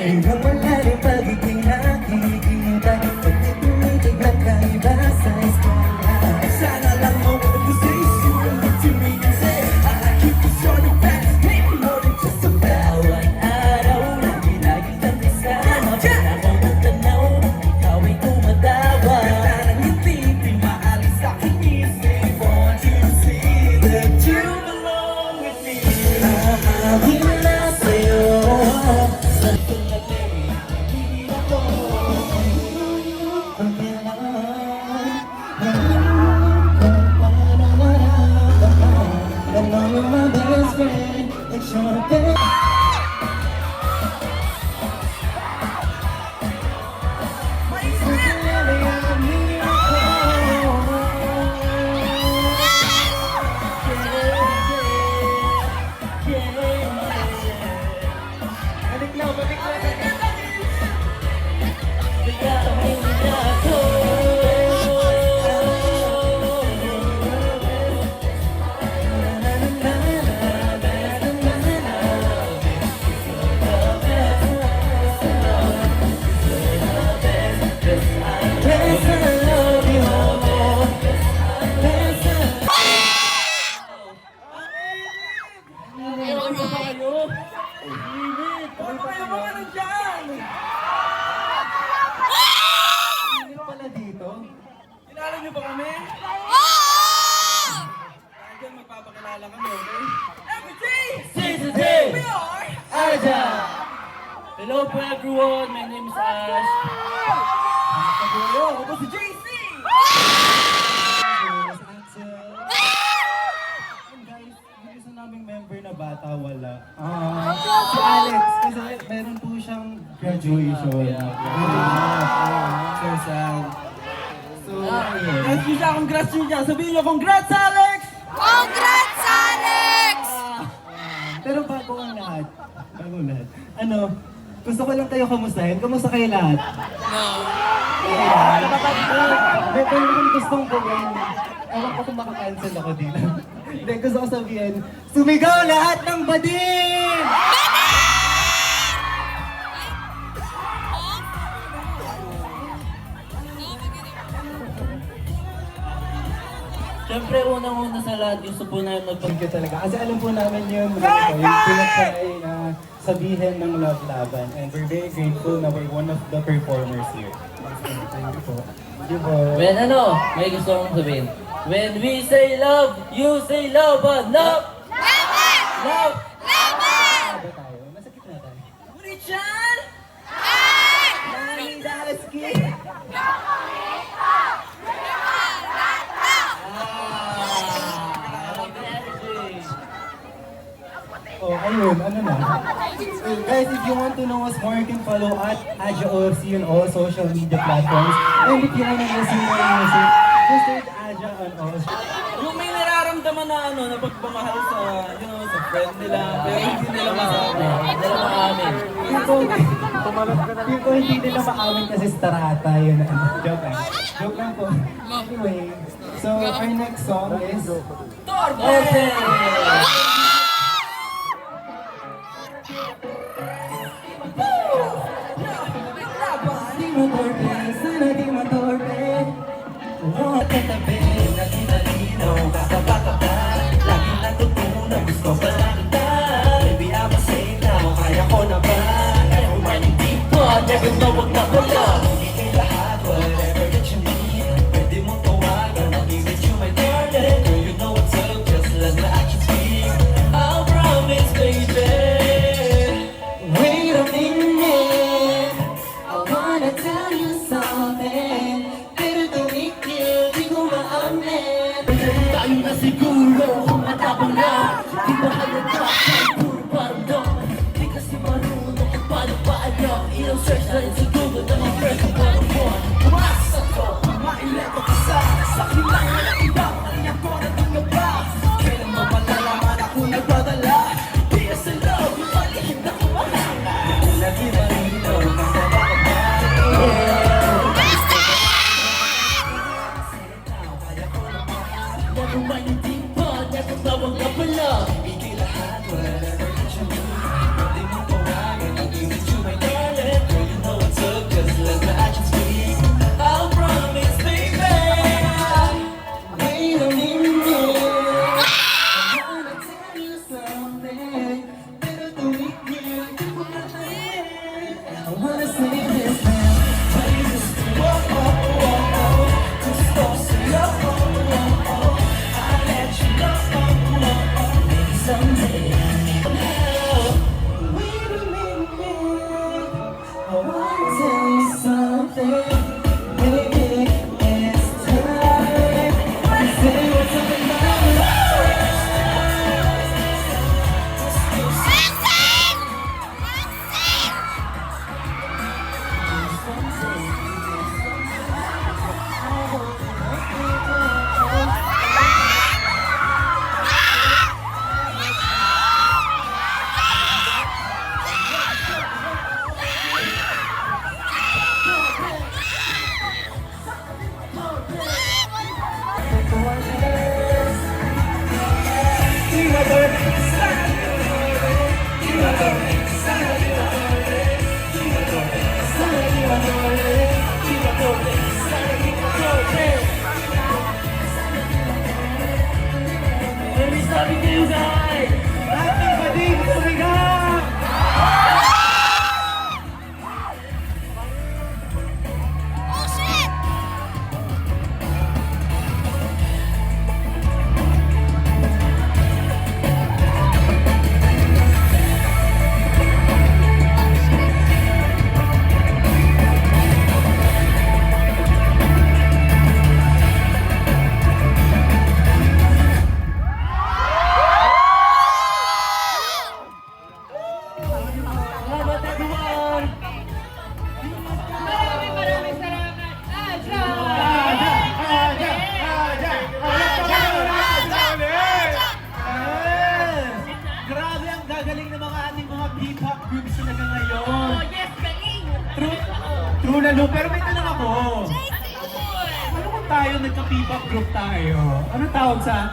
Ang malalim pagiging nakikita Pagkat tumitig na kaiba sa eskwela Sana lang mawala position to me and say I keep you on the back, maybe more than just a bawat araw na ginagitang kasama Pinakong tanaw, ikaw ay tumatawa Parang ngiti, di maalis sa aking isip Want you to see that you belong with me Ahawin na sa'yo sa tulad hindi ako Ang kailangan kung paano mararamdaman I know you're my best friend, it's your best Kilala niyo ba kami? Diyan magpapakilala kami, okay? CCT! We are Aja! Hello po everyone, my name is Ash. Kabuyo, ako si JC! Guys, yung isa naming member na bata wala. Si Alex, kasi meron po siyang graduation. So sad. So, ayun. Guys, siya, congrats niya. Sabihin niyo, congrats Alex! Congrats, Alex! Pero bago lahat, gusto ko lang kayo kamustahin. Kamusta kayo lahat? No. May kung gustong gawin. Ewan ko kung makakancel ako dito. Hindi, gusto ko sabihin, sumigaw lahat ng bading! Siyempre, unang-una sa lahat, gusto po namin Thank you talaga. Kasi alam po namin yun, yung pinatry na sabihin ng Love Laban. And we're very grateful na we're one of the performers here. Thank you po. Thank you po. When may gusto kong sabihin. When we say love, you say love, but love! Love! Ano tayo? Masakit na tayo. Richard! Nani Daski! Oh, ayun, ano na. So, guys, if you want to know us more, you can follow at Aja OFC on all social media platforms. And if you want to listen more music, just search Aja on all. Yung may nararamdaman na na pagmamahal sa, sa friend nila, pero hindi nila masabi. Hindi na maamin. Yung hindi nila maamin kasi starata yun. Joke lang. Joke lang po. Anyway, so our next song is Okay! Di mo torpe, sana di mo torpe Huwag katabi, naginalinaw Kakabata ka, lagi natutunan Gusto pa lang kita Baby, I'm a saint now, kaya ko na ba? Ayaw man hindi ko, never na wag na wala Hindi kay lahat, whatever that you need Pwede mong tawagan, I'll give it you my darling Girl, you know what's up, just let my actions speak I'll promise, baby Wait a minute I wanna tell you something Pero tumikil, di ko maamin Tayo na siguro kung matapang na Di ba halata kahit puro paramdam Di kasi marunong kung paano pa alam Ilang search na rin sa Google Lalo, pero may tanong ako. Ano kung tayo, nagka-P-pop group tayo? Ano tawag sa